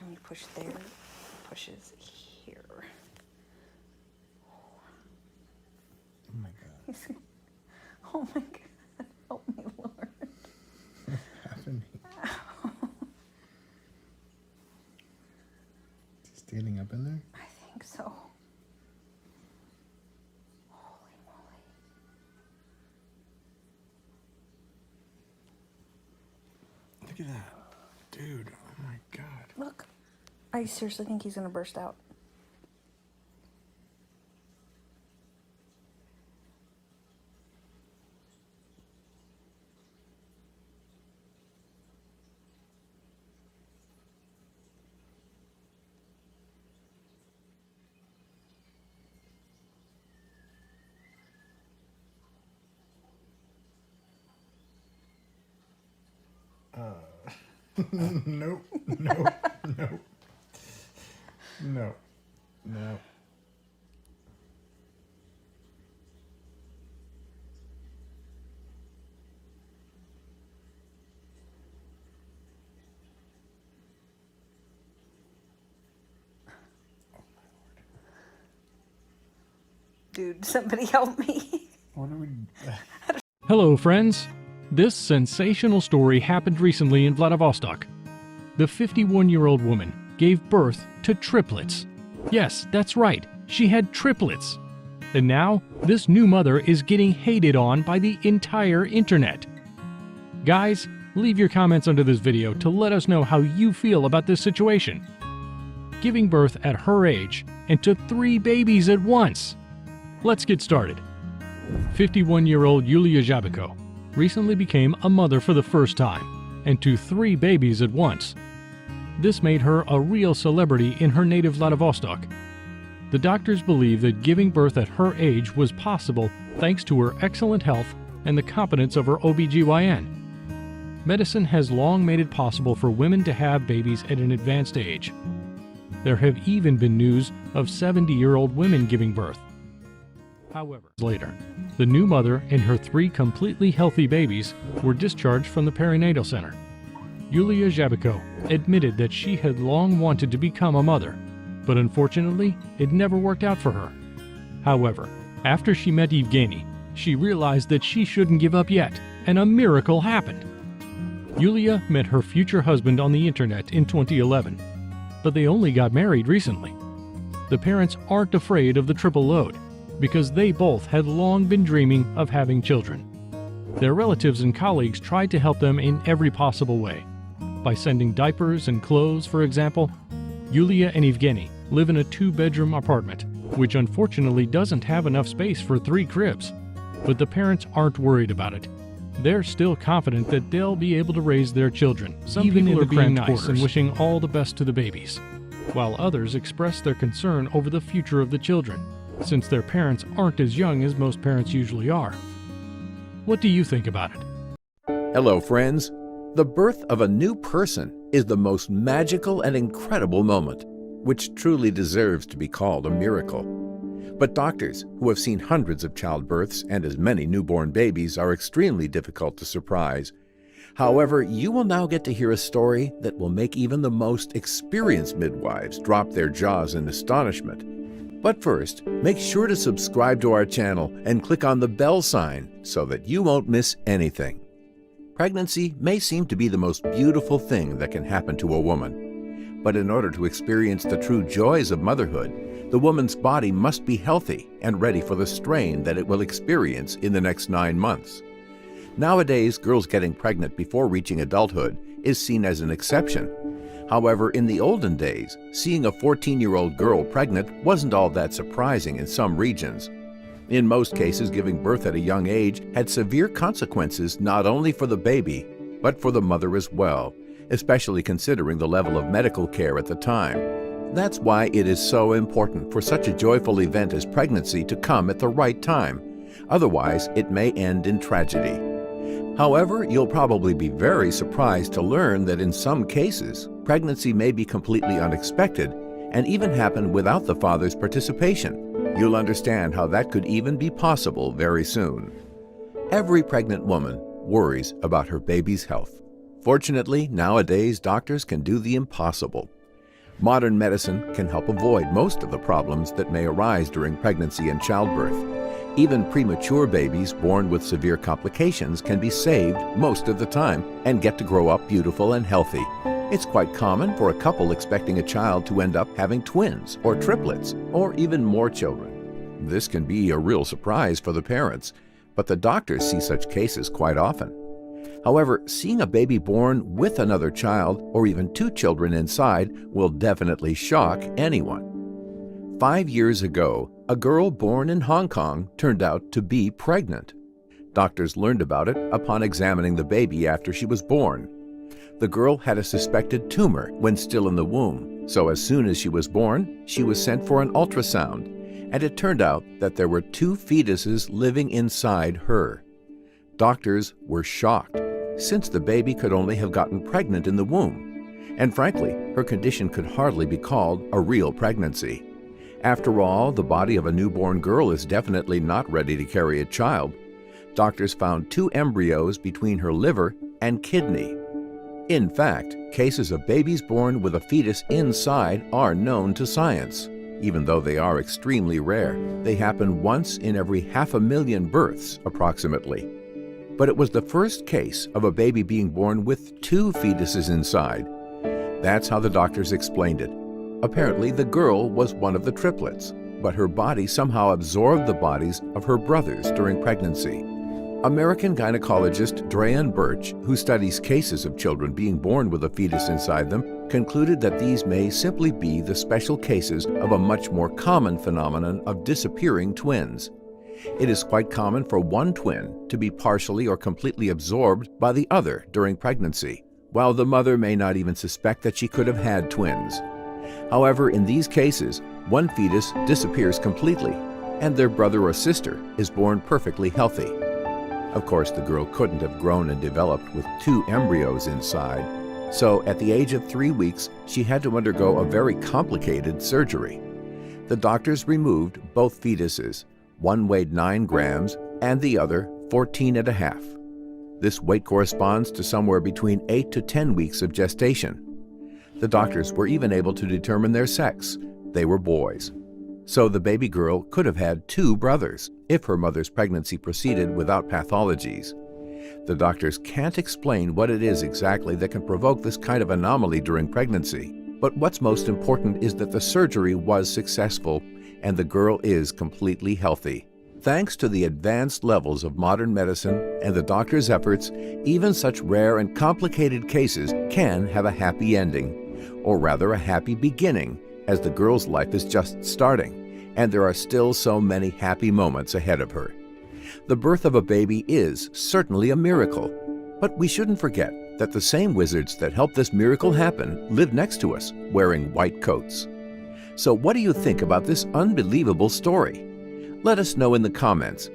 time you push there, it pushes here. Oh my God. Oh my God. Help me, Lord. What's happening? Is he standing up in there? I think so. Holy moly. Look at that. Dude, oh my God. Look. I seriously think he's going to burst out. Nope, nope, nope. No, no. Dude, somebody help me. What are we... Hello, friends. This sensational story happened recently in Vladivostok. The 51-year-old woman gave birth to triplets. Yes, that's right, she had triplets. And now, this new mother is getting hated on by the entire internet. Guys, leave your comments under this video to let us know how you feel about this situation. Giving birth at her age and to 3 babies at once. Let's get started. 51-year-old Yulia Zhabiko recently became a mother for the first time, and to 3 babies at once. This made her a real celebrity in her native Vladivostok. The doctors believe that giving birth at her age was possible thanks to her excellent health and the competence of her OB/GYN. Medicine has long made it possible for women to have babies at an advanced age. There have even been news of 70-year-old women giving birth. However, later, the new mother and her 3 completely healthy babies were discharged from the perinatal center. Yulia Zhabiko admitted that she had long wanted to become a mother, but unfortunately, it never worked out for her. However, after she met Evgeny, she realized that she shouldn't give up yet, and a miracle happened. Yulia met her future husband on the internet in 2011, but they only got married recently. The parents aren't afraid of the triple load, because they both had long been dreaming of having children. Their relatives and colleagues tried to help them in every possible way. By sending diapers and clothes, for example. Yulia and Evgeny live in a 2-bedroom apartment, which unfortunately doesn't have enough space for 3 cribs. But the parents aren't worried about it. They're still confident that they'll be able to raise their children. Some people are being nice and wishing all the best to the babies, while others express their concern over the future of the children, since their parents aren't as young as most parents usually are. What do you think about it? Hello, friends. The birth of a new person is the most magical and incredible moment, which truly deserves to be called a miracle. But doctors, who have seen hundreds of childbirths and as many newborn babies, are extremely difficult to surprise. However, you will now get to hear a story that will make even the most experienced midwives drop their jaws in astonishment. But first, make sure to subscribe to our channel and click on the bell sign so that you won't miss anything. Pregnancy may seem to be the most beautiful thing that can happen to a woman. But in order to experience the true joys of motherhood, the woman's body must be healthy and ready for the strain that it will experience in the next 9 months. Nowadays, girls getting pregnant before reaching adulthood is seen as an exception. However, in the olden days, seeing a 14-year-old girl pregnant wasn't all that surprising in some regions. In most cases, giving birth at a young age had severe consequences not only for the baby, but for the mother as well, especially considering the level of medical care at the time. That's why it is so important for such a joyful event as pregnancy to come at the right time. Otherwise, it may end in tragedy. However, you'll probably be very surprised to learn that in some cases, pregnancy may be completely unexpected and even happen without the father's participation. You'll understand how that could even be possible very soon. Every pregnant woman worries about her baby's health. Fortunately, nowadays doctors can do the impossible. Modern medicine can help avoid most of the problems that may arise during pregnancy and childbirth. Even premature babies born with severe complications can be saved most of the time and get to grow up beautiful and healthy. It's quite common for a couple expecting a child to end up having twins or triplets or even more children. This can be a real surprise for the parents, but the doctors see such cases quite often. However, seeing a baby born with another child or even two children inside will definitely shock anyone. 5 years ago, a girl born in Hong Kong turned out to be pregnant. Doctors learned about it upon examining the baby after she was born. The girl had a suspected tumor when still in the womb, so as soon as she was born, she was sent for an ultrasound, and it turned out that there were 2 fetuses living inside her. Doctors were shocked, since the baby could only have gotten pregnant in the womb, and frankly, her condition could hardly be called a real pregnancy. After all, the body of a newborn girl is definitely not ready to carry a child. Doctors found 2 embryos between her liver and kidney. In fact, cases of babies born with a fetus inside are known to science. Even though they are extremely rare, they happen once in every 500,000 births, approximately. But it was the first case of a baby being born with 2 fetuses inside. That's how the doctors explained it. Apparently, the girl was one of the triplets, but her body somehow absorbed the bodies of her brothers during pregnancy. American gynecologist Drean Birch, who studies cases of children being born with a fetus inside them, concluded that these may simply be the special cases of a much more common phenomenon of disappearing twins. It is quite common for one twin to be partially or completely absorbed by the other during pregnancy, while the mother may not even suspect that she could have had twins. However, in these cases, one fetus disappears completely, and their brother or sister is born perfectly healthy. Of course, the girl couldn't have grown and developed with 2 embryos inside, so at the age of 3 weeks, she had to undergo a very complicated surgery. The doctors removed both fetuses. One weighed 9 grams and the other 14.5. This weight corresponds to somewhere between 8 to 10 weeks of gestation. The doctors were even able to determine their sex. They were boys. So the baby girl could have had 2 brothers if her mother's pregnancy proceeded without pathologies. The doctors can't explain what it is exactly that can provoke this kind of anomaly during pregnancy. But what's most important is that the surgery was successful and the girl is completely healthy. Thanks to the advanced levels of modern medicine and the doctor's efforts, even such rare and complicated cases can have a happy ending, or rather a happy beginning, as the girl's life is just starting, and there are still so many happy moments ahead of her. The birth of a baby is certainly a miracle, but we shouldn't forget that the same wizards that helped this miracle happen live next to us, wearing white coats. So what do you think about this unbelievable story? Let us know in the comments.